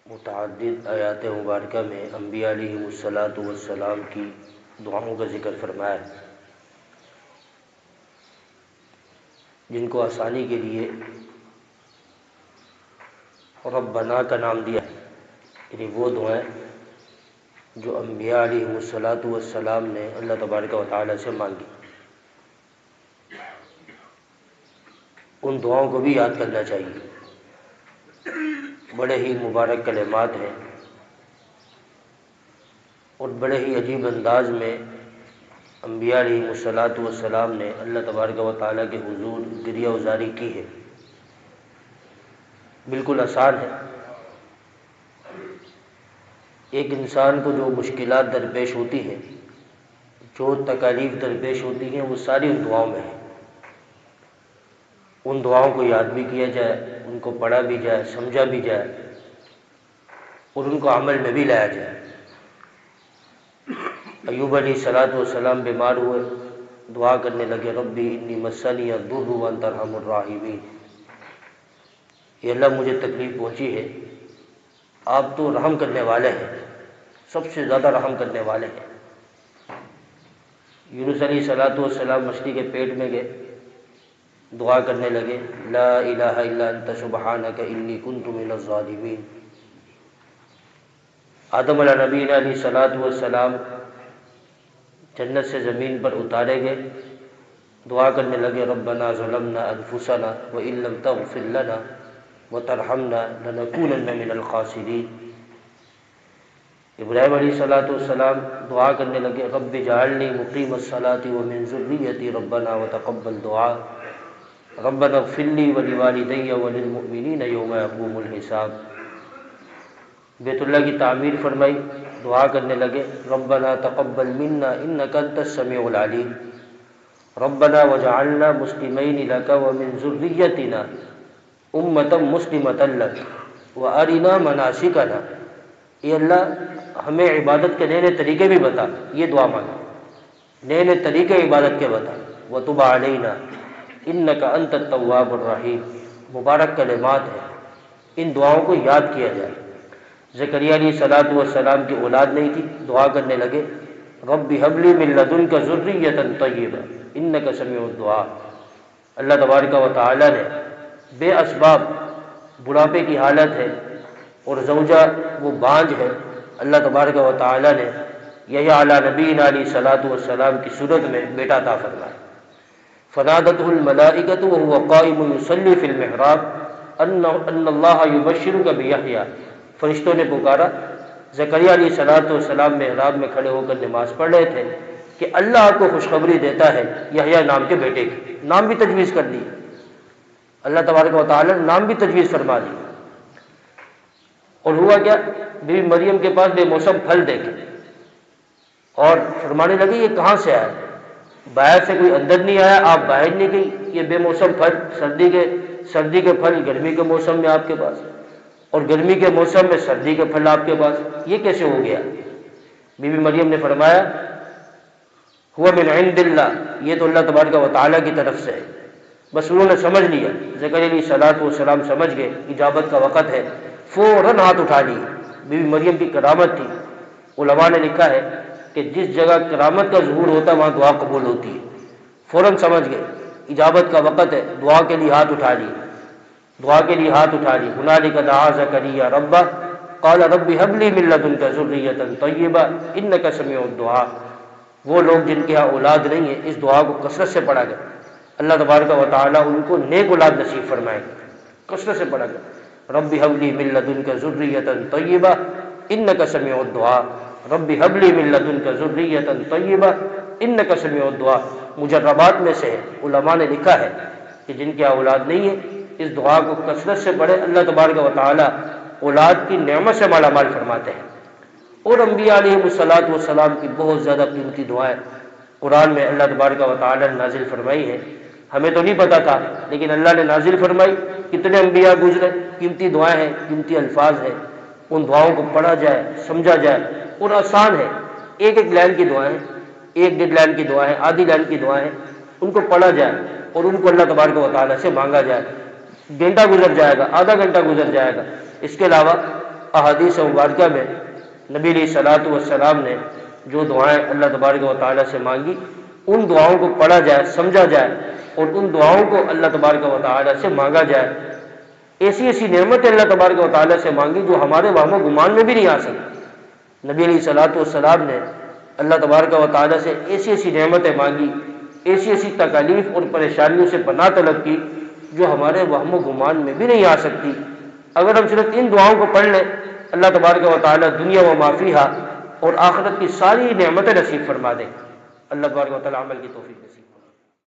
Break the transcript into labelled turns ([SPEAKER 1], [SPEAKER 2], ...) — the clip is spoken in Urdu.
[SPEAKER 1] متعدد آیات مبارکہ میں انبیاء علیہم الصلاۃ والسلام کی دعاؤں کا ذکر فرمایا ہے، جن کو آسانی کے لیے ربنا کا نام دیا ہے، یعنی وہ دعائیں جو انبیاء علیہم الصلاۃ والسلام نے اللہ تبارک و تعالیٰ سے مانگی، ان دعاؤں کو بھی یاد کرنا چاہیے۔ بڑے ہی مبارک کلمات ہیں اور بڑے ہی عجیب انداز میں انبیاء علیہم الصلاۃ والسلام نے اللہ تبارک و تعالیٰ کے حضور گریہ وزاری کی ہے۔ بالکل آسان ہے۔ ایک انسان کو جو مشکلات درپیش ہوتی ہیں، جو تکالیف درپیش ہوتی ہیں، وہ ساری ان دعاؤں میں ہیں۔ ان دعاؤں کو یاد بھی کیا جائے، ان کو پڑھا بھی جائے، سمجھا بھی جائے اور ان کو عمل میں بھی لایا جائے۔ ایوب علیہ الصلاۃ والسلام بیمار ہوئے، دعا کرنے لگے، ربی انی مسنی الضر وانت ارحم الراحمین، یہ اللہ مجھے تکلیف پہنچی ہے، آپ تو رحم کرنے والے ہیں، سب سے زیادہ رحم کرنے والے ہیں۔ یونس علیہ الصلاۃ والسلام مچھلی کے پیٹ میں گئے، دعا کرنے لگے، لا الہ الا انت سبحانک انی کنت من الظالمین۔ آدم علیہ نبی علیہ الصلاۃ والسلام جنت سے زمین پر اتارے گئے، دعا کرنے لگے، ربنا ظلمنا انفسنا وان لم تغفر لنا وترحمنا لنکونن من الخاسرین۔ ابراہیم علیہ الصلاۃ والسلام دعا کرنے لگے، رب اجعلنی مقیم الصلاۃ ومن ذریتی ربنا وتقبل دعاء ربنا اغفر لی ولوالدی وللمؤمنین یوم یقوم الحساب۔ بیت اللہ کی تعمیر فرمائی، دعا کرنے لگے، ربنا تقبل منا انک انت السمیع العلیم ربنا وجعلنا مسلمین لک ومن ذریتنا امۃ مسلمۃ لک وارنا مناسکنا۔ اے اللہ ہمیں عبادت کے نئے نئے طریقے بھی بتا، یہ دعا مانگا، نئے نئے طریقے عبادت کے بتا، وتب علینا انک انت التواب الرحیم۔ مبارک کلمات ہیں، ان دعاؤں کو یاد کیا جائے۔ زکریا علیہ الصلاۃ والسلام کی اولاد نہیں تھی، دعا کرنے لگے، رب ہب لی من لدنک ذریۃ طیبہ انک سمیع الدعاء۔ اللہ تبارک و تعالیٰ نے بے اسباب بڑھاپے کی حالت ہے اور زوجہ وہ بانجھ ہے، اللہ تبارک و تعالیٰ نے یحییٰ علی نبینا علیہ الصلاۃ والسلام کی صورت میں بیٹا عطا فرمایا۔ فنادته الملائکۃ وهو قائم یصلی فی المحراب ان اللہ یبشرک بیحییٰ۔ فرشتوں نے پکارا، زکریا علیہ الصلاۃ والسلام محراب میں کھڑے ہو کر نماز پڑھ رہے تھے کہ اللہ آپ کو خوشخبری دیتا ہے یحییٰ نام کے بیٹے کی۔ نام بھی تجویز کر دی، اللہ تبارک و تعالیٰ نے نام بھی تجویز فرما دی۔ اور ہوا کیا، بی بی مریم کے پاس بے موسم پھل دیکھے اور فرمانے لگے، یہ کہاں سے آیا؟ باہر سے کوئی اندر نہیں آیا، آپ باہر نہیں گئی، یہ بے موسم پھل، سردی کے پھل گرمی کے موسم میں آپ کے پاس، اور گرمی کے موسم میں سردی کے پھل آپ کے پاس، یہ کیسے ہو گیا؟ بی بی مریم نے فرمایا، ہوا من عند اللہ، یہ تو اللہ تبارک و تعالیٰ کی طرف سے ہے۔ بس انہوں نے سمجھ لیا، زکریا علیہ الصلاۃ والسلام سمجھ گئے اجابت کا وقت ہے، فوراً ہاتھ اٹھا لیے۔ بی بی مریم کی کرامت تھی، علماء نے لکھا ہے کہ جس جگہ کرامت کا ظہور ہوتا ہے وہاں دعا قبول ہوتی ہے۔ فوراً سمجھ گئے اجابت کا وقت ہے، دعا کے لیے ہاتھ اٹھا لیے، دعا کے لیے ہاتھ اٹھا لی۔ ہنالک دعا زکریا ربہ قال رب هب لي من لدنك ذریۃ طیبہ انک سمیع الدعاء۔ وہ لوگ جن کے ہاں اولاد نہیں ہے، اس دعا کو کثرت سے پڑھا گیا، اللہ تبارک و تعالیٰ ان کو نیک اولاد نصیب فرمائے گا، کثرت سے پڑھا گیا، رب هب لي من لدنك ذریۃ طیبہ انک سمیع الدعاء، رب هب لي من لدنك ذریۃ طیبہ انک سمیع الدعاء۔ مجربات میں سے ہے، علماء نے لکھا ہے کہ جن کے اولاد نہیں ہے اس دعا کو کثرت سے پڑھے، اللہ تبارک و تعالی اولاد کی نعمت سے مالا مال فرماتے ہیں۔ اور انبیاء علیہم الصلاۃ والسلام کی بہت زیادہ قیمتی دعائیں قرآن میں اللہ تبارک و تعالی نے نازل فرمائی ہیں، ہمیں تو نہیں پتا تھا لیکن اللہ نے نازل فرمائی۔ کتنے انبیاء گزرے، قیمتی دعائیں ہیں، قیمتی الفاظ ہیں، ان دعاؤں کو پڑھا جائے، سمجھا جائے، اور آسان ہے، ایک ایک لائن کی دعائیں، ایک ڈیڑھ لائن کی دعائیں، آدھی لائن کی دعائیں، ان کو پڑھا جائے اور ان کو اللہ تبارک و تعالیٰ سے مانگا جائے۔ گھنٹہ گزر جائے گا، آدھا گھنٹہ گزر جائے گا، اس کے علاوہ احادیث مبارکہ میں نبی علیہ الصلوۃ والسلام نے جو دعائیں اللہ تبارک و تعالیٰ سے مانگی، ان دعاؤں کو پڑھا جائے، سمجھا جائے اور ان دعاؤں کو اللہ تبارک و تعالیٰ سے مانگا جائے۔ ایسی ایسی نعمتیں اللہ تبارک و تعالیٰ سے مانگی جو ہمارے وہم و گمان میں بھی نہیں آ سکتی۔ نبی علیہ الصلوۃ والسلام نے اللہ تبارک و تعالیٰ سے ایسی ایسی نعمتیں مانگی، ایسی ایسی تکالیف اور پریشانیوں سے پناہ طلب کی جو ہمارے وہم و گمان میں بھی نہیں آ سکتی۔ اگر ہم صرف ان دعاؤں کو پڑھ لیں، اللہ تبارک و تعالیٰ دنیا و ما فیہا اور آخرت کی ساری نعمتیں نصیب فرما دیں۔ اللہ تبارک و تعالیٰ عمل کی توفیق دے۔